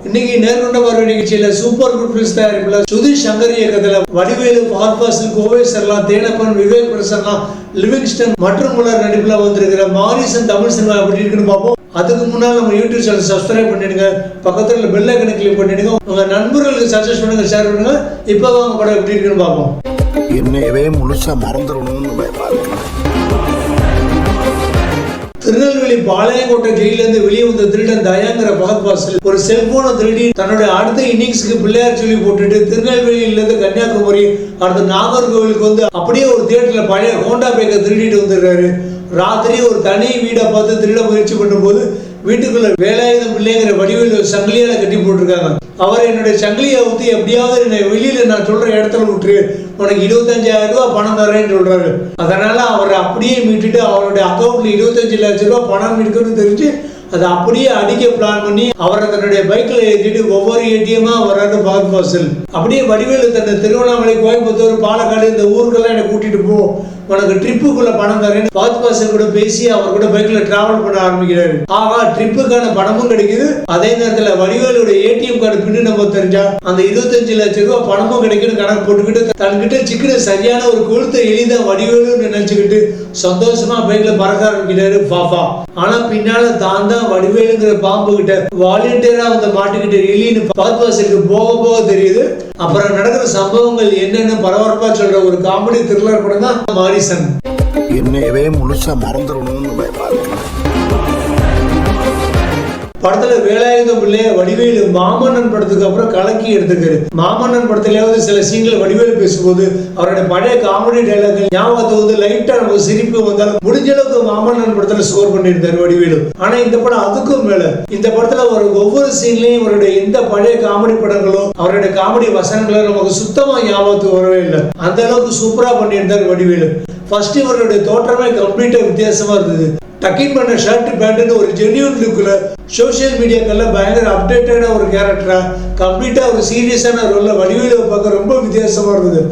இன்னைக்கு நேர்கொண்ட பார்வை நிகழ்ச்சியில super good films தயாரிப்புல சுதீஷ் சங்கர் இயக்கத்துல வடிவேலு, ஃபஹத் ஃபாசில், கோவை சரளா, தேனப்பன், விவேக் பிரசன்னா, லிவிங்ஸ்டன் மற்றும் பலர் நடிப்புல வந்திருக்கிற மாரிசன் தமிழ் சினிமா எப்படி இருக்குன்னு பார்ப்போம். அதுக்கு முன்னால் நம்ம யூடியூப் சேனல் சப்ஸ்கிரைப் பண்ணிடுங்க, பக்கத்துல பெல் ஐக்கனை கிளிக் பண்ணிடுங்க, உங்க நண்பர்களுக்கு சஜஸ்ட் பண்ணுங்க, ஷேர் பண்ணுங்க. இப்போ வாங்க படம் எப்படி இருக்குன்னு பார்ப்போம். என்னையவே முழுசா மறந்துடணும்னு பயப்படுறேன். திருநெல்வேலி பாளையங்கோட்டை ஜெயிலிருந்து வெளியே வந்த திருடன் தயாங்கிற ஃபஹத் ஃபாசில் ஒரு செல்போனை திருடி தன்னுடைய அடுத்த இன்னிங்ஸ்க்கு பிள்ளையார் சொல்லி போட்டுட்டு திருநெல்வேலியிலிருந்து கன்னியாகுமரி அடுத்த நாகர்கோவிலுக்கு வந்து அப்படியே ஒரு தியேட்டர்ல பழைய ஹோண்டா பைக்கை திருடிட்டு வந்துடுறாரு. ராத்திரி ஒரு தனி வீடை பார்த்து திருட முயற்சி பண்ணும்போது வீட்டுக்குள்ள வேலாயுதம் பிள்ளைங்கிற வடிவேலு சங்கிலியால கட்டி போட்டிருக்காங்க. அவர் என்னுடைய சங்கிலியை ஊற்றி எப்படியாவது என்னை வெளியில நான் சொல்ற இடத்துல விட்டுரு, உனக்கு 25,000 ரூபாய் பணம் தரேன்னு சொல்றாரு. அதனால அவர் அப்படியே மீட்டுட்டு அவருடைய அக்கௌண்ட்ல 25 லட்சம் ரூபாய் பணம் இருக்குன்னு தெரிஞ்சு அதை அப்படியே அடிக்க பிளான் பண்ணி அவரை தன்னுடைய பைக்ல ஏற்றிட்டு ஒவ்வொரு ஏடிஎம்மா வர்றாரு ஃபஹத் ஃபாசில். அப்படியே வடிவேலு தன்னை திருவண்ணாமலை, கோயம்புத்தூர், பாலக்காடு இந்த ஊருக்கெல்லாம் என்னை கூட்டிட்டு போ, உனக்கு ட்ரிப்புக்குள்ள பணம் தரேன்னு ஃபஹத் ஃபாசில் கூட பேசி அவர் கூட பைக்ல டிராவல் பண்ண ஆரம்பிக்கிறாரு. ஆகா, ட்ரிப்புக்கான பணமும் கிடைக்குது, அதே நேரத்துல வடிவேலுடைய ஏடிஎம் கார்டு பின்னு நம்ம தெரிஞ்சா அந்த 25 லட்சம் ரூபாய் பணமும் கிடைக்குன்னு கணக்கு போட்டுக்கிட்டு தன்கிட்ட சிக்கின சரியான ஒரு கொழுத்தை எளிதா வடிவேலுன்னு நினைச்சுக்கிட்டு சந்தோஷமா பைக்ல பறக்க ஆரம்பிக்கிறாரு பாபா. ஆனா பின்னால தான் தான் வடிவேலுங்கிற பாம்பு கிட்ட வாலண்டியரா வந்து மாட்டிக்கிட்டு எலின்னு ஃபஹத் ஃபாசிலுக்கு போக போக தெரியுது. அப்புறம் நடக்கிற சம்பவங்கள் என்னன்னு பரபரப்பா சொல்ற ஒரு காமெடி த்ரில்லர் படம் தான் மாரிசன். என்னையவே முழுசா மறந்துடணும்னு பயப்படுறேன். படத்துல வேலாயுதம் பிள்ளை வடிவேலு மாமன்னன் படத்துக்கு அப்புறம் கலக்கி எடுத்துக்காரு. மாமன்னன் படத்திலேயாவது சில சீன்கள் வடிவேலு பேசும்போது அவருடைய பழைய காமெடி டைலாக்கள் ஞாபகத்தை வந்து லைட்டா நமக்கு சிரிப்பு வந்தாலும் முடிஞ்ச அளவுக்கு மாமன்னன் படத்துல ஸ்கோர் பண்ணியிருந்தாரு வடிவேலு. ஆனா இந்த படம் அதுக்கும் மேல, இந்த படத்துல ஒரு ஒவ்வொரு சீன்லயும் அவருடைய எந்த பழைய காமெடி படங்களோ அவருடைய காமெடி வசனங்களோ நமக்கு சுத்தமா ஞாபகத்துக்கு வரவே இல்லை. அந்த அளவுக்கு சூப்பரா பண்ணியிருந்தாரு வடிவேலு. ஃபர்ஸ்ட் இவருடைய தோற்றமே கம்ப்ளீட்டா வித்தியாசமா இருந்தது. டக்கிங் பண்ண ஷர்ட் பேண்ட்னு ஒரு ஜென்யூன் லுக்ல சோசியல் மீடியாக்கள்ல பயங்கர அப்டேட்டடான ஒரு கேரக்டரா கம்ப்ளீட்டா ஒரு சீரியஸான ரோல்ல வடிவேலுவை பார்க்க ரொம்ப வித்தியாசமா இருந்தது.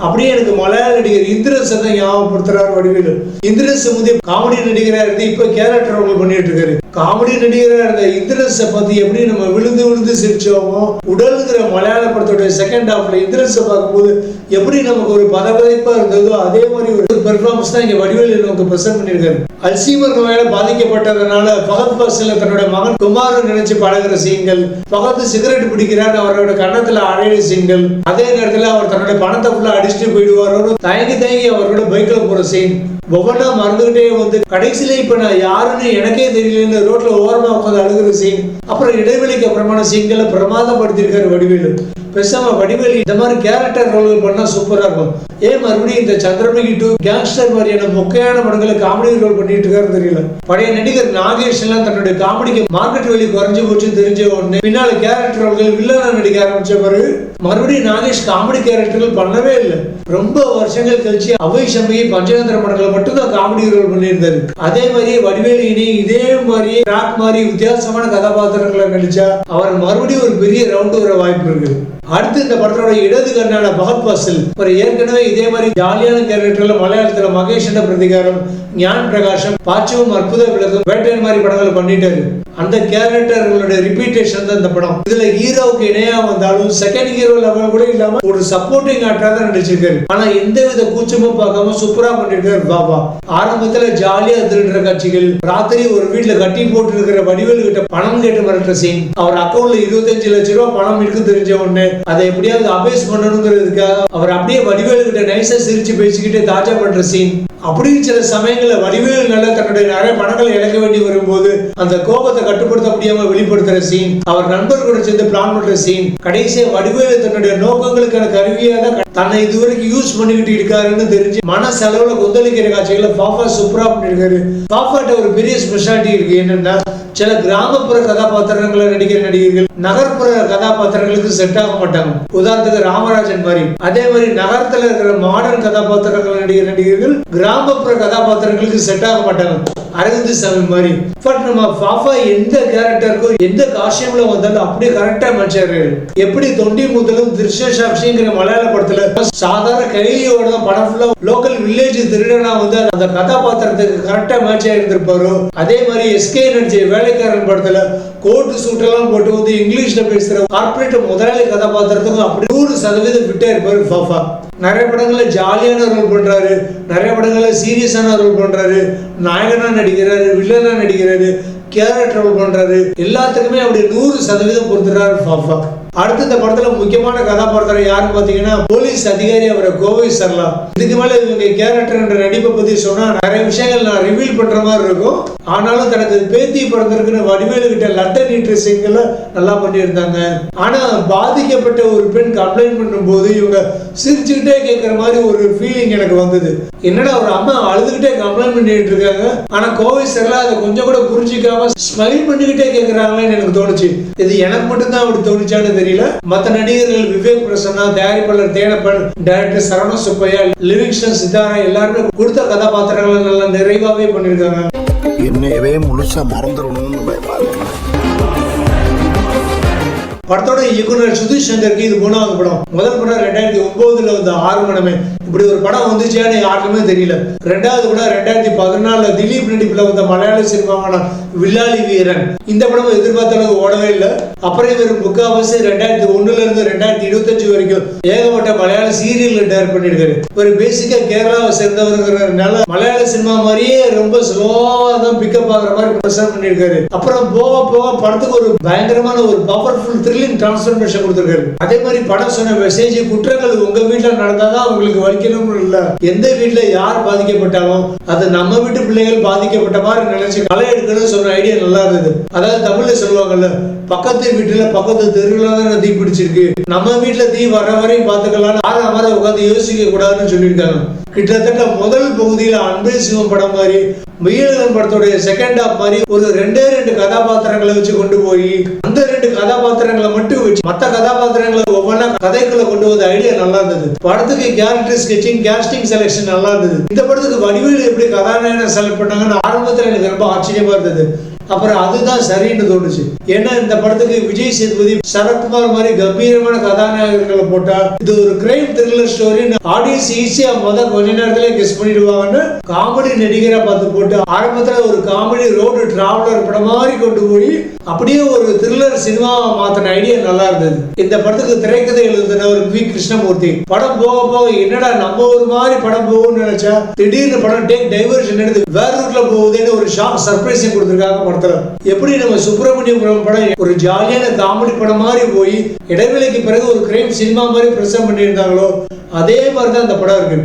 அப்படியே எனக்கு மலையாள நடிகர் இந்திரன்ஸை தான் ஞாபகப்படுத்துறாரு வடிவேலு. இந்திரன்ஸ் முந்தைய காமெடி நடிகரா இருந்து இப்ப கேரக்டர் ரோல் பண்ணிட்டு இருக்காரு. காமெடி நடிகரா இருந்த இந்திரன்ஸை பத்தி எப்படி நம்ம விழுந்து விழுந்து சிரிச்சோமோ, உடலுங்கிற மலையாள படத்துடைய செகண்ட் ஹாஃப்ல இந்திரன்ஸை பார்க்கும்போது எப்படி நமக்கு ஒரு பதவிப்பா இருந்ததோ அதே மாதிரி ஒரு பெர்ஃபார்மன்ஸ் தான் இங்க வடிவேலு நமக்கு பிரசன்ட் பண்ணியிருக்காரு. அல்சீமர் நோயால பாதிக்கப்பட்டதுனால ஃபஹத் ஃபாசில் தன்னுடைய மகன் குமார் நினைச்சு பழகிற சீன்கள், ஃபஹத் சிகரெட் பிடிக்கிறார் அவரோட கன்னத்துல அழையிற சீன்கள், அதே நேரத்துல அவர் தன்னுடைய பணத்தை ஃபுல்லா அடிச்சுட்டு போயிடுவாரோன்னு தயங்கி தயங்கி அவரோட பைக்ல போற சீன் ஒவ்வொன்றா மறந்துகிட்டே வந்து கடைசியில இப்ப நான் யாருன்னு எனக்கே தெரியலன்னு ரோட்ல ஓரமா உட்காந்து அழுகிற சீன், அப்புறம் இடைவெளிக்கு அப்புறமான சீன்களை பிரமாதப்படுத்திருக்காரு வடிவேலு. பேசாம வடிவேலு இந்த மாதிரி கேரக்டர் ரோல்கள் பண்ணா சூப்பரா இருக்கும். ஏன் மறுபடியும் இந்த சந்திரமுகி 2 கேங்ஸ்டர் மாதிரியான மொக்கையான படங்களை காமெடி ரோல் பண்ணிட்டு இருக்காரு தெரியல. பழைய நடிகர் நாகேஷ் எல்லாம் தன்னுடைய காமெடிக்கு மார்க்கெட் வெளி குறைஞ்சு போச்சு தெரிஞ்ச உடனே பின்னால கேரக்டர் ரோல்கள் வில்லனா நடிக்க ஆரம்பிச்ச பிறகு மறுபடியும் நாகேஷ் காமெடி கேரக்டர்கள் பண்ணவே இல்லை. ரொம்ப வருஷங்கள் கழிச்சு அவை சம்பகி, பஞ்சதந்திர படங்களை மட்டும்தான் காமெடி ரோல் பண்ணியிருந்தாரு. அதே மாதிரி வடிவேலு இனி இதே மாதிரி ராக் மாதிரி வித்தியாசமான கதாபாத்திரங்களை நடிச்சா அவர் மறுபடியும் ஒரு பெரிய ரவுண்ட் வர வாய்ப்பு இருக்கு. அடுத்து இந்த படத்தோட இடது கண்ணான ஃபஹத் ஃபாசில் ஒரு ஏற்கனவே இதே மாதிரி ஜாலியான கேரக்டர்ல மலையாளத்துல மகேஷ் பிரதிகாரம், ஞான் பிரகாசம், பாச்சுவும் அற்புத விளக்கம், வேட்டையன் மாதிரி படங்களை பண்ணிட்டாரு. அந்த கேரக்டர்களுடைய ரிப்பீட்டேஷன் தான் இந்த படம். இதுல ஹீரோவுக்கு இணையா வந்தாலும் செகண்ட் ஹீரோ லெவல் கூட இல்லாம ஒரு சப்போர்ட்டிங் ஆக்டரா தான் நடிச்சிருக்காரு. ஆனா எந்த வித கூச்சமும் பார்க்காம சூப்பரா பண்ணிருக்காரு பாபா. ஆரம்பத்துல ஜாலியா திருடுற காட்சிகள், ராத்திரி ஒரு வீட்டுல கட்டி போட்டு இருக்கிற வடிவேலு கிட்ட பணம் கேட்டு மிரட்டுற சீன், அவர் அக்கௌண்ட்ல 25 லட்சம் ரூபாய் பணம் இருக்கு தெரிஞ்ச உடனே அதை எப்படியாவது அபேஸ் பண்ணணுங்கிறதுக்காக அவர் அப்படியே வடிவேலு கிட்ட நைஸா சிரிச்சு பேசிக்கிட்டே தாஜா பண்ற சீன், அப்படின்னு சில சமயங்கள்ல வடிவேலுனால தன்னுடைய நிறைய பணங்களை இழக்க வேண்டி வரும்போது அந்த கோபத்தை கட்டுப்படுத்த முடியாம வெளிப்படுத்துற சீன், அவர் நண்பர் கூட சேர்ந்து பிளான் பண்ற சீன், கடைசியா வடிவேலு தன்னுடைய நோக்கங்களுக்கான கருவியாக தன்னை இதுவரைக்கும் யூஸ் பண்ணிக்கிட்டு இருக்காருன்னு தெரிஞ்சு மன செலவுல கொந்தளிக்கிற காட்சிகளை பாப்பா சூப்பரா பண்ணிருக்காரு. பாப்பாட்ட ஒரு பெரிய ஸ்பெஷாலிட்டி இருக்கு. என்னன்னா சில கிராமப்புற கதாபாத்திரங்களை நடிக்கிற நடிகர்கள் நகர்ப்புற கதாபாத்திரங்களுக்கு செட் ஆக மாட்டாங்க. உதாரணத்துக்கு ராமராஜன் மாதிரி. அதே மாதிரி நகரத்துல இருக்கிற மாடர்ன் கதாபாத்திரங்களை நடிக்கிற நடிகர்கள் கிராமப்புற கதாபாத்திரங்களுக்கு செட் ஆக மாட்டாங்க. அரவிந்த் சாமி மாதிரி. பட் நம்ம பாப்பா எந்த கேரக்டருக்கும் எந்த காஸ்டியூம்ல வந்தாலும் அப்படியே கரெக்டா மேட்ச் ஆகிறாரு. எப்படி தொண்டி முதலும் திருஷ்ய சாட்சிங்கிற மலையாள படத்துல சாதாரண கைலியோட தான் படம் ஃபுல்லா லோக்கல் வில்லேஜ் திருடனா வந்து அந்த கதாபாத்திரத்துக்கு கரெக்டா மேட்ச் ஆயிருந்திருப்பாரோ, அதே மாதிரி எஸ்கே நடிச்ச வேலைக்காரன் படத்துல கோட்டு சூட்டெல்லாம் போட்டு வந்து இங்கிலீஷ்ல பேசுற கார்பரேட் முதலாளி கதாபாத்திரத்துக்கும் அப்படி 100% ஃபிட்டா இருப்பாரு ஃபாஃபா. நிறைய படங்கள்ல ஜாலியான ரோல் பண்றாரு, நிறைய படங்கள்ல சீரியஸான ரோல் பண்றாரு, நாயகனா நடிக்கிறாரு, வில்லனா நடிக்கிறாரு, கேரக்டர் ரோல் பண்றாரு, எல்லாத்துக்குமே அப்படி 100% பொறுத்துறாரு ஃபாஃபா. அடுத்து இந்த படத்துல முக்கியமான கதாபாத்திரம் யாருன்னு பாத்தீங்கன்னா போலீஸ் அதிகாரி அவரை கோவை சர்லா. இதுக்கு மேல இவங்க கேரக்டர் நடிப்பை பத்தி சொன்னா நிறைய விஷயங்கள் நான் ரிவீல் பண்ற மாதிரி இருக்கும். ஆனாலும் தனக்கு பேத்தி பிறந்திருக்குன்னு வடிவேலு கிட்ட லண்டன் இன்ட்ரெஸ்டிங்ல நல்லா பண்ணியிருந்தாங்க. ஆனா பாதிக்கப்பட்ட ஒரு பெண் கம்ப்ளைண்ட் பண்ணும் போது இவங்க சிரிச்சுக்கிட்டே கேட்கிற மாதிரி ஒரு ஃபீலிங் எனக்கு வந்தது. என்னடா ஒரு அம்மா அழுதுகிட்டே கம்ப்ளைண்ட் பண்ணிட்டு இருக்காங்க, ஆனா கோவை சர்லா அதை கொஞ்சம் கூட புரிஞ்சிக்காம ஸ்மைல் பண்ணிக்கிட்டே கேட்கிறாங்களேன்னு எனக்கு தோணுச்சு. இது எனக்கு மட்டும்தான் அப்படி தோணுச்சான்னு தெரியல. மற்ற நடிகர்கள் விவேக் பிரசன்னா, தயாரிப்பாளர் தேனப்பன், டைரக்டர் சரவண சுப்பையா, லிவிங்ஸ்டன், சித்தாரா எல்லாருமே கொடுத்த கதாபாத்திரங்களை நல்லா நிறைவாவே பண்ணியிருக்காங்க. என்னையவே முழுசா மறந்துடணும்னு பயமாங்க. படத்தோட இயக்குனர் சுதீஷ் சங்கருக்கு இது 3வது படம். முதல் படம் 2009 வந்த ஆறுமணமே. இப்படி ஒரு படம் வந்துச்சான்னு யாருக்குமே தெரியல. 2வது படம் 2014 திலீப் நடிப்புல வந்த மலையாள சினிமாவான வில்லாளி வீரன். இந்த படம் எதிர்பார்த்த அளவுக்கு ஓடவே இல்லை. அப்புறம் இவர் முக்காவாசி 2001 இருந்து 2025 வரைக்கும் ஏகப்பட்ட மலையாள சீரியல்ல டைரக்ட் பண்ணிருக்காரு. ஒரு பேசிக்கா கேரளாவை சேர்ந்தவருங்கிறதுனால மலையாள சினிமா மாதிரியே ரொம்ப ஸ்லோவா தான் பிக்கப் ஆகுற மாதிரி பிரசன்ட் பண்ணிருக்காரு. அப்புறம் போக போக படத்துக்கு ஒரு பயங்கரமான ஒரு பவர்ஃபுல் த்ரில்லிங் டிரான்ஸ்ஃபர்மேஷன் கொடுத்திருக்காரு. அதே மாதிரி படம் சொன்ன மெசேஜ், குற்றங்கள் உங்க வீட்டுல நடந்தாதான் உங்களுக்கு வலிக்கணும்னு இல்ல, எந்த வீட்டுல யார் பாதிக்கப்பட்டாலும் அது நம்ம வீட்டு பிள்ளைகள் பாதிக்கப்பட்ட மாதிரி நினைச்சு களை எடுக்கணும்னு சொன்ன ஐடியா நல்லா இருந்தது. அதாவது தமிழ்ல சொல்லுவாங்கல்ல, பக்கத்து வீட்டுல பக்கத்து தெருவுல தான் தீ பிடிச்சிருக்கு, நம்ம வீட்டுல தீ வர வரையும் பாத்துக்கலாம், யாரும் அமர உட்காந்து யோசிக்க கூடாதுன்னு சொல்லியிருக்காங்க. கிட்டத்தட்ட முதல் பகுதியில அன்பே சிவம் படம் மாதிரி, முயலன் படத்துடைய செகண்ட் ஹாப் மாதிரி ஒரு 2 கதாபாத்திரங்களை வச்சு கொண்டு போய் அந்த 2 கதாபாத்திரங்களை மட்டும் வச்சு மற்ற கதாபாத்திரங்களை ஒவ்வொன்றா கதைக்குள்ள கொண்டு வந்த ஐடியா நல்லா இருந்தது. படத்துக்கு கேரக்டர் ஸ்கெட்சிங், கேஸ்டிங் செலக்ஷன் நல்லா இருந்தது. இந்த படத்துக்கு வடிவேலு எப்படி கதாநாயகனை செலக்ட் பண்ணாங்கன்னு ஆரம்பத்தில் எனக்கு ரொம்ப ஆச்சரியமா இருந்தது. அப்புறம் அதுதான் சரின்னு தோணுச்சு. ஏன்னா இந்த படத்துக்கு விஜய் சேதுபதி, சரத்குமார் மாதிரி கம்பீரமான கதாநாயகர்களை போட்டா இது ஒரு கிரைம் த்ரில்லர் ஸ்டோரி ஆடியன்ஸ் ஈஸியா கொஞ்ச நேரத்துல கெஸ் பண்ணிடுவாங்கன்னு காமெடி நடிகரா பார்த்து போட்டு ஆரம்பத்துல ஒரு காமெடி ரோடு டிராவலர் படம் மாதிரி கொண்டு போய் அப்படியே ஒரு த்ரில்லர் சினிமாவை மாத்தின ஐடியா நல்லா இருந்தது. இந்த படத்துக்கு திரைக்கதை எழுதினவர் வி கிருஷ்ணமூர்த்தி. படம் போக போக என்னடா நம்ம ஒரு மாதிரி படம் போகும்னு நினைச்சா திடீர்னு படம் டேக் டைவர்ஷன் எடுத்து வேற ரூட்ல போகுதுன்னு ஒரு ஷாக் சர்ப்ரைஸ் கொடுத்திருக்காங்க. எப்படி நம்ம சுப்பிரமணியம் படம் ஒரு ஜாலியான காமெடி படம் மாதிரி போய் இடைவேளைக்கு பிறகு ஒரு கிரைம் சினிமா மாதிரி பிரசன்ட் பண்ணியிருந்தாங்களோ அதே மாதிரி தான் இந்த படம் இருக்கு.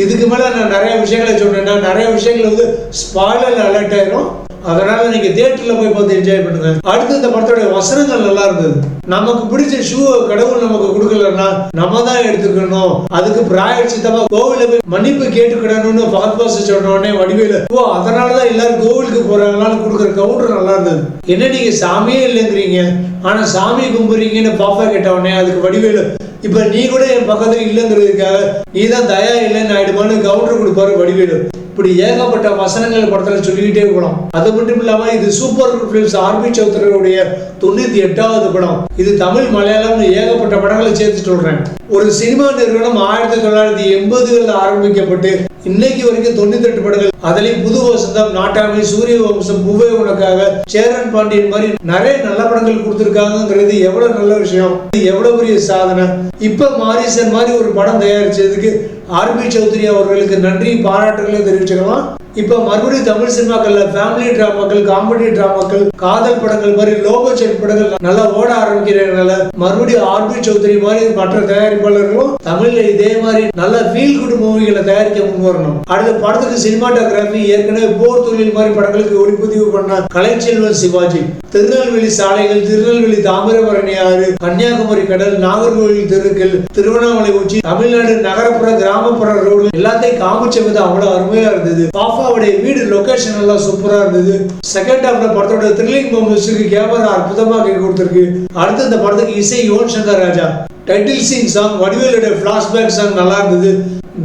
இதுக்கு மேல நான் நிறைய விஷயங்களை சொன்னேன்னா நிறைய விஷயங்கள் வந்து ஸ்பாயிலர் அலர்ட் ஆயிரும். அதனால நீங்க தியேட்டர்ல போய் பார்த்து என்ஜாய் பண்ணுங்க. அடுத்து இந்த படத்தோட வசனங்கள் நல்லா இருந்தது. நமக்கு பிடிச்ச ஷூவை கடவுள் நமக்கு கொடுக்கலன்னா நம்ம தான் எடுத்துக்கணும், அதுக்கு பிராயர் சித்தமா கோவில போய் மன்னிப்பு கேட்டுக்கிடணும்னு பாஸ் சொன்ன உடனே வடிவேலு அதனாலதான் எல்லாரும் கோவிலுக்கு போறாங்களான்னு கொடுக்குற கவுண்டர் நல்லா இருந்தது. என்ன நீங்க சாமியே இல்லைங்கிறீங்க, ஆனா சாமி கும்பிடுறீங்கன்னு பாப்பா கேட்ட உடனே அதுக்கு வடிவேலு இப்ப நீ கூட என் பக்கத்துல இல்லைங்கிறதுக்காக நீ தான் தயா இல்லைன்னு ஆயிடுமான்னு கவுண்டர் கொடுப்பாரு வடிவேலு. இப்படி ஏகப்பட்ட வசனங்கள் படத்துல சொல்லிக்கிட்டே போகலாம். அது மட்டும் இல்லாம இது சூப்பர் பிலிம்ஸ் ஆர்பி சௌத்ரியுடைய 98வது படம். இது தமிழ் மலையாளம் ஏகப்பட்ட படங்களை சேர்த்து சொல்றேன். ஒரு சினிமா நிறுவனம் 1980களில் ஆரம்பிக்கப்பட்டு இன்னைக்கு வரைக்கும் 98 படங்கள், அதுலயும் புது வசந்தம், நாட்டாமை, சூரிய வம்சம், பூவே உனக்காக, சேரன் பாண்டியன் மாதிரி நிறைய நல்ல படங்கள் கொடுத்திருக்காங்கிறது எவ்வளவு நல்ல விஷயம், எவ்வளவு பெரிய சாதனை. இப்ப மாரிசன் மாதிரி ஒரு படம் தயாரிச்சதுக்கு ஆர்பி சௌத்ரி அவர்களுக்கு நன்றி பாராட்டுகளை தெரிவிச்சுக்கலாம். இப்ப மறுபடியும் தமிழ் சினிமாக்கள்ல ஃபேமிலி டிராமாக்கள், காமெடி டிராமாக்கள், காதல் படங்கள் மாதிரி லோ பட்ஜெட் படங்கள் நல்லா ஓட ஆரம்பிக்கிறதுனால மறுபடியும் ஆர்பி சௌத்ரி மாதிரி மற்ற தயாரிப்பாளர்களும் தமிழ்ல இதே மாதிரி நல்ல ஃபீல் குட் மூவிகளை தயாரிக்க முன் வரணும். அடுத்த படத்துக்கு சினிமாட்டோகிராஃபி ஏற்கனவே போர் தொழில் மாதிரி படங்களுக்கு ஒளிப்பதிவு பண்ண கலைச்செல்வன் சிவாஜி, திருநெல்வேலி சாலைகள், திருநெல்வேலி தாமிரபரணி ஆறு, கன்னியாகுமரி கடல், நாகர்கோவில் தெருக்கள், திருவண்ணாமலை உச்சி, தமிழ்நாடு நகரப்புற கிராமப்புற ரோடு எல்லாத்தையும் காமிச்ச விதம் அவ்வளவு அருமையா இருந்தது. பாப்பாவுடைய வீடு லொகேஷன் எல்லாம் சூப்பரா இருந்தது. செகண்ட் ஹாஃப்ல படத்தோட த்ரில்லிங் மூமெண்ட்ஸ்க்கு கேமரா அற்புதமா கொடுத்திருக்கு. அடுத்து இந்த படத்துக்கு இசை Yuvan Shankar Raja. Title scene song, வடிவேலுடைய பிளாஷ்பேக் சாங் நல்லா இருந்தது.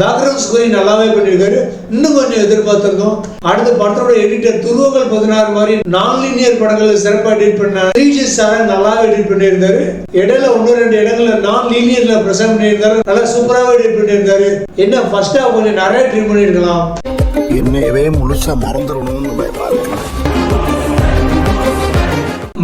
பேக்ரவுண்ட் ஸ்கோரிங் நல்லாவே பண்ணிருக்காரு. இன்னும் கொஞ்சம் எதிர்பார்த்திருந்தோம். அடுத்த படத்தோட எடிட்டர் துருவங்கள் 16 மாதிரி நான் லீனியர் படங்களை சிறப்பாக எடிட் பண்ண ஸ்ரீஜித் சாரன் நல்லாவே எடிட் பண்ணியிருந்தாரு. இடையில 1-2 இடங்கள்ல நான் லீனியர்ல பிரசன்ட் பண்ணியிருந்தாரு. நல்லா சூப்பராகவே எடிட் பண்ணியிருந்தாரு. என்ன ஃபர்ஸ்ட் ஹாஃப் கொஞ்சம் நிறைய ட்ரீம் பண்ணிருக்கலாம். என்னையவே முழுசா மறந்துடணும்னு பயமா இருக்கு.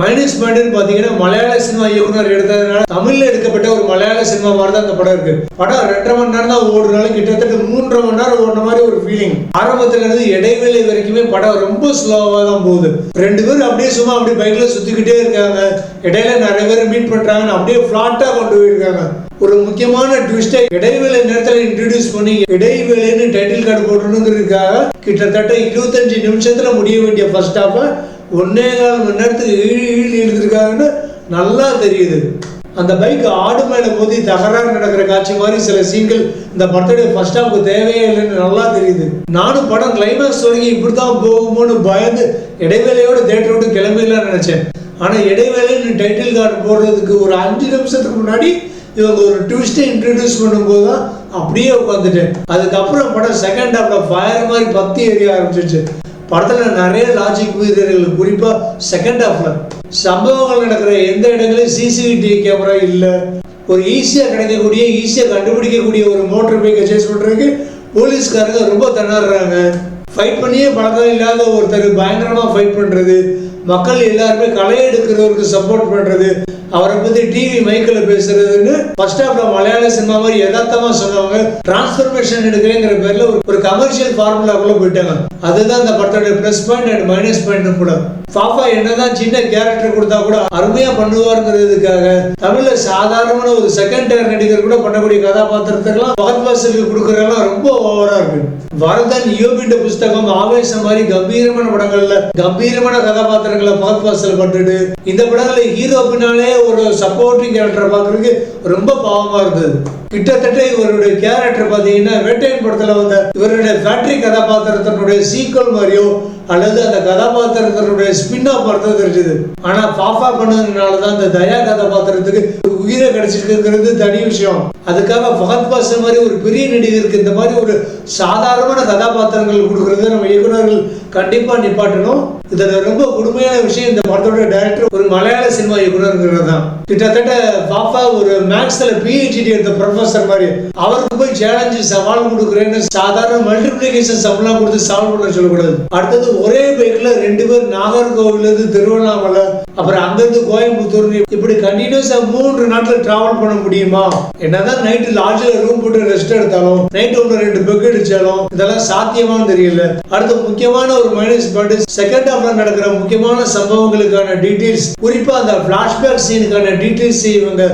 மைனஸ் பாயிண்ட் பாத்தீங்கன்னா மலையாள சினிமா இயக்குனர் எடுத்ததுனால தமிழ்ல எடுக்கப்பட்ட ஒரு மலையாள சினிமா மாதிரி தான் அந்த படம் இருக்கு. படம் 2.5 மணி நேரம் தான் ஓடுனாலும் கிட்டத்தட்ட 3.5 மணி நேரம் ஓடுன மாதிரி ஒரு ஃபீலிங். ஆரம்பத்துல இருந்து இடைவேளை வரைக்குமே படம் ரொம்ப ஸ்லோவா தான் போகுது. 2 பேரும் அப்படியே சும்மா அப்படியே பைக்ல சுத்திக்கிட்டே இருக்காங்க. இடையில நிறைய பேர் மீட் பண்றாங்க, அப்படியே பிளாட்டா கொண்டு போயிருக்காங்க. ஒரு முக்கியமான ட்விஸ்டை இடைவேளை நேரத்தில் இன்ட்ரோடியூஸ் பண்ணி இடைவேளைன்னு டைட்டில் கார்டு போட்டுருங்கிறதுக்காக கிட்டத்தட்ட 25 நிமிஷத்துல முடிய வேண்டிய ஃபர்ஸ்ட் ஹாஃப 1.25 மணி நேரத்துக்கு இழுத்துருக்காங்கன்னு நல்லா தெரியுது. அந்த பைக் ஆடு மேல மோதி தகராறு நடக்கிற காட்சி மாதிரி சில சீன்கள் இந்த படத்துடைய ஃபர்ஸ்ட் ஹாஃப்க்கு தேவையே இல்லைன்னு நல்லா தெரியுது. நானும் படம் கிளைமேக்ஸ் வரைக்கும் இப்படித்தான் போகுமோன்னு பயந்து இடைவேளையோட தேட்டர் விட்டு கிளம்பிடலாம்னு நினைச்சேன். ஆனா இடைவேளைன்னு டைட்டில் கார்டு போடுறதுக்கு ஒரு 5 நிமிஷத்துக்கு முன்னாடி இவங்க ஒரு ட்விஸ்டை இன்ட்ரடியூஸ் பண்ணும்போது தான் அப்படியே உட்காந்துட்டேன். அதுக்கப்புறம் படம் செகண்ட் ஹாஃப்ல ஃபயர் மாதிரி பத்தி எரிய ஆரம்பிச்சிச்சு. படத்துல நிறைய லாஜிக் மீறல்கள், குறிப்பா செகண்ட் ஹாஃப்ல சம்பவங்கள் நடக்கிற எந்த இடங்களையும் சிசிடிவி கேமரா இல்லை. ஒரு ஈஸியா கிடைக்கக்கூடிய ஈஸியா கண்டுபிடிக்கக்கூடிய ஒரு மோட்டர் பைக்கை சேஸ் பண்றதுக்கு போலீஸ்காரங்க ரொம்ப திணறாங்க. ஃபைட் பண்ணியே பழக்கம் இல்லாத ஒருத்தர் பயங்கரமா ஃபைட் பண்றது, மக்கள் எல்லாருமே களை எடுக்கிறவருக்கு சப்போர்ட் பண்றது, அவரை பத்தி டிவி மைக்கில் பேசுறதுன்னு ஃபர்ஸ்ட் ஹாஃப்ல மலையாள சினிமா மாதிரி யதார்த்தமா சொன்னவங்க டிரான்ஸ்ஃபர்மேஷன் எடுக்கிறேங்கிற பேர்ல ஒரு கமர்ஷியல் ஃபார்முலாக்குள்ள போயிட்டாங்க. அதுதான் இந்த படத்தோட plus point and minus point கூட. பாப்பா என்னதான் சின்ன கேரக்டர் கொடுத்தா கூட அருமையா பண்ணுவாருங்கிறதுக்காக தமிழ்ல சாதாரணமான ஒரு செகண்ட் டயர் நடிகர் கூட பண்ணக்கூடிய கதாபாத்திரத்துக்கெல்லாம் பகத் வாசலுக்கு கொடுக்கறதெல்லாம் ரொம்ப ஓவரா இருக்கு. வரதன் யோபிண்ட புஸ்தகம் ஆவேசம் மாதிரி கம்பீரமான படங்கள்ல கம்பீரமான கதாபாத்திரங்களை பகத் வாசல் பட்டுட்டு இந்த படங்களை ஹீரோ பின்னாலே ஒரு சப்போர்ட்டிங் கேரக்டரை பார்க்கறதுக்கு ரொம்ப பாவமா இருந்தது. கிட்டத்தட்ட இவருடைய கேரக்டர் பாத்தீங்கன்னா வேட்டையன் படத்துல வந்த இவருடைய ஃபேக்டரி கதாபாத்திரத்தினுடைய சீக்வல் மாதிரியோ அல்லது அந்த கதாபாத்திரத்தினுடைய ஸ்பின் ஆஃப் படத்தை தெரிஞ்சது. ஆனா பாப்பா பண்ணதுனாலதான் இந்த தயா கதாபாத்திரத்துக்கு உயிரை கிடைச்சிருக்குங்கிறது தனி விஷயம். அதுக்காக ஃபஹத் பாசில் மாதிரி ஒரு பெரிய நடிகருக்கு இந்த மாதிரி ஒரு சாதாரணமான கதாபாத்திரங்கள் கொடுக்கறது நம்ம இயக்குநர்கள் கண்டிப்பா நிப்பாட்டணும். இதுல ரொம்ப கொடுமையான விஷயம், இந்த படத்தோட டைரக்டர் ஒரு மலையாள சினிமா இயக்குநருங்கிறது தான். கிட்டத்தட்ட பாப்பா ஒரு மேக்ஸ்ல பிஹெச்டி எடுத்த ப்ரொஃபசர் மாதிரி அவருக்கு போய் சேலஞ்சு சவால் கொடுக்குறேன்னு சாதாரண மல்டிபிளிகேஷன் சம்பளம் கொடுத்து சால்வ் பண்ண சொல்லக்கூடாது. அடுத்தது ஒரே பைக்ல 2 பேர் நாகர்கோவில்ல இருந்து திருவண்ணாமலை அப்புறம் அங்கிருந்து கோயம்புத்தூர் இப்படி கண்டினியூஸா 3 நாட்கள் டிராவல் பண்ண முடியுமா? என்னதான் நைட்டு லாட்ஜ்ல ரூம் போட்டு ரெஸ்ட் எடுத்தாலும் நைட் 1-2 பெக் அடிச்சாலும் இதெல்லாம் சாத்தியமானு தெரியல. அடுத்து முக்கியமான ஒரு மைனஸ் பாயிண்ட் செகண்ட் ஹாஃப்ல நடக்கிற முக்கியமான சம்பவங்களுக்கான டீடைல்ஸ், குறிப்பா அந்த பிளாஷ்பேக் சீனுக்கான டீடைல்ஸ் இவங்க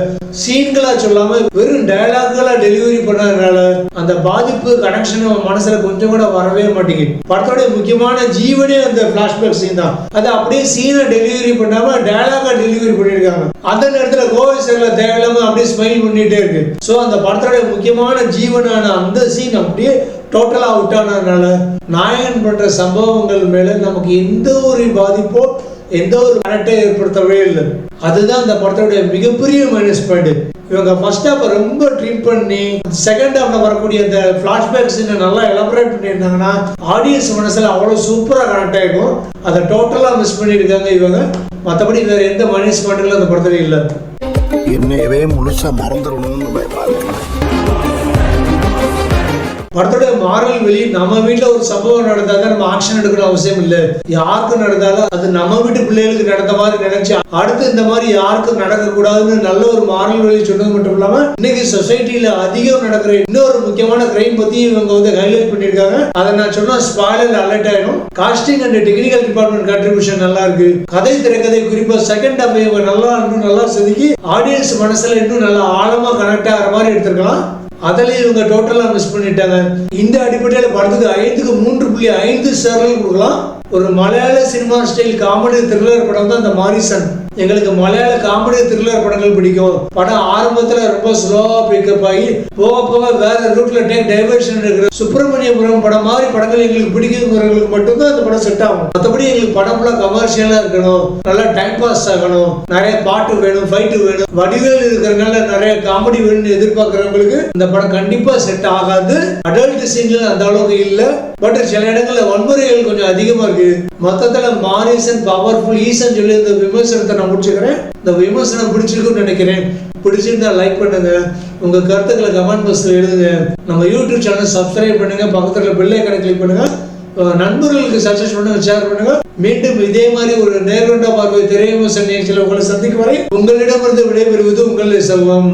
சீன்களா சொல்லாம வெறும் டயலாக்களா டெலிவரி பண்ணதுனால அந்த பாதிப்பு கனெக்ஷன் மனசுல கொஞ்சம் கூட வரவே மாட்டேங்குது. படத்தோட முக்கியமான ஜீவனே அந்த பிளாஷ்பேக் சீன் தான். அதை அப்படியே சீனை டெலிவரி பண்ணாம டயலாகா டெலிவரி பண்ணிருக்காங்க. அந்த நேரத்துல கோவை சைடுல தேவையில்லாம அப்படியே ஸ்மைல் பண்ணிட்டே இருக்கு. சோ அந்த படத்தோட முக்கியமான ஜீவனான அந்த சீன் அப்படியே டோட்டலா அவுட் ஆனதுனால நாயகன் பண்ற சம்பவங்கள் மேல நமக்கு எந்த ஒரு பாதிப்போ எந்த ஒரு கனெக்டை ஏற்படுத்தவே இல்லை. அதுதான் இந்த படத்தோட மிகப்பெரிய மைனஸ் பாயிண்ட். இவங்க ஃபர்ஸ்ட் ஹாஃப் ரொம்ப ட்ரிம் பண்ணி செகண்ட் ஹாஃப்ல வரக்கூடிய அந்த பிளாஷ்பேக் சீனை நல்லா எலாபரேட் பண்ணியிருந்தாங்கன்னா ஆடியன்ஸ் மனசுல அவ்வளவு சூப்பரா கனெக்ட் ஆகிடும். அதை டோட்டலா மிஸ் பண்ணியிருக்காங்க இவங்க. மற்றபடி வேற எந்த மைனஸ் பாயிண்ட்களும் அந்த படத்துல இல்லை. என்னையவே முழுசா மறந்துடணும்னு பயமா. படத்தோட மாரல் வெளி நம்ம வீட்டுல ஒரு சம்பவம் நடந்தாதான் நம்ம ஆக்ஷன் எடுக்கணும் அவசியம் இல்லை. யாருக்கு நடந்தாலும் அது நம்ம வீட்டு பிள்ளைகளுக்கு நடந்த மாதிரி நினைச்சு அடுத்து இந்த மாதிரி யாருக்கும் நடக்க கூடாதுன்னு நல்ல ஒரு மாரல் வெளி சொன்னது மட்டும் இல்லாம இன்னைக்கு சொசைட்டில அதிகம் நடக்கிற இன்னொரு முக்கியமான கிரைம் பத்தி இவங்க ஹைலைட் பண்ணிருக்காங்க. அதை நான் சொன்னா ஸ்பாயிலர் அலர்ட் ஆயிடும். Casting and technical department contribution நல்லா இருக்கு. கதை திரைக்கதை குறிப்பா செகண்ட் ஹாஃப் இவங்க இன்னும் நல்லா செதுக்கி ஆடியன்ஸ் மனசுல இன்னும் நல்லா ஆழமா கனெக்ட் ஆகிற மாதிரி எடுத்திருக்கலாம். அதில் இவங்க டோட்டலா மிஸ் பண்ணிட்டாங்க. இந்த அடிப்படையில் படத்துக்கு 5க்கு 3.5 ஸ்டார்கள் கொடுக்கலாம். ஒரு மலையாள சினிமா ஸ்டைல் காமெடி த்ரில்லர் படம் தான் இந்த மாரிசன். எங்களுக்கு மலையாள காமெடி த்ரில்லர் படங்கள் பிடிக்கும். படம் ஆரம்பத்துல ரொம்ப ஸ்லோவா பிக்கப் ஆகி போக போக வேற ரூட்ல டைவர்ஷன் இருக்கிற சுப்பிரமணியபுரம் படம் மாதிரி படங்கள் எங்களுக்கு பிடிக்குங்கிறவங்களுக்கு மட்டும்தான் இந்த படம் செட் ஆகும். மற்றபடி எங்களுக்கு படம் ஃபுல்லா கமர்ஷியலா இருக்கணும், நல்லா டைம் பாஸ் ஆகணும், நிறைய பாட்டு வேணும், ஃபைட்டு வேணும், வடிவேல் இருக்கிறதுனால நிறைய காமெடி வேணும்னு எதிர்பார்க்கிறவங்களுக்கு இந்த படம் கண்டிப்பா செட் ஆகாது. அடல்ட் சீன்ல அந்த அளவுக்கு இல்ல, பட் சில இடங்கள்ல வன்முறைகள் கொஞ்சம் அதிகமா இருக்கு. மொத்தத்துல மாரிசன் பவர்ஃபுல் ஈசன் சொல்லி இந்த விமர்சனத்தை நான் முடிச்சுக்கிறேன். இந்த விமர்சனம் பிடிச்சிருக்குன்னு நினைக்கிறேன். பிடிச்சிருந்தா லைக் பண்ணுங்க, உங்க கருத்துக்களை கமெண்ட் பாக்ஸ்ல எழுதுங்க. நம்ம யூடியூப் சேனல் சப்ஸ்கிரைப் பண்ணுங்க, பக்கத்துல பெல் ஐகானை கிளிக் பண்ணுங்க. நண்பர்களுக்கு சஜஸ்ட் பண்ணுங்க, ஷேர் பண்ணுங்க. மீண்டும் இதே மாதிரி ஒரு நேர்கொண்ட பார்வை திரைவிமர்சன நிகழ்ச்சியில் உங்களை சந்திக்கும் வரை உங்களிடமிருந்து விடைபெறுவது உங்கள் செல்வம்.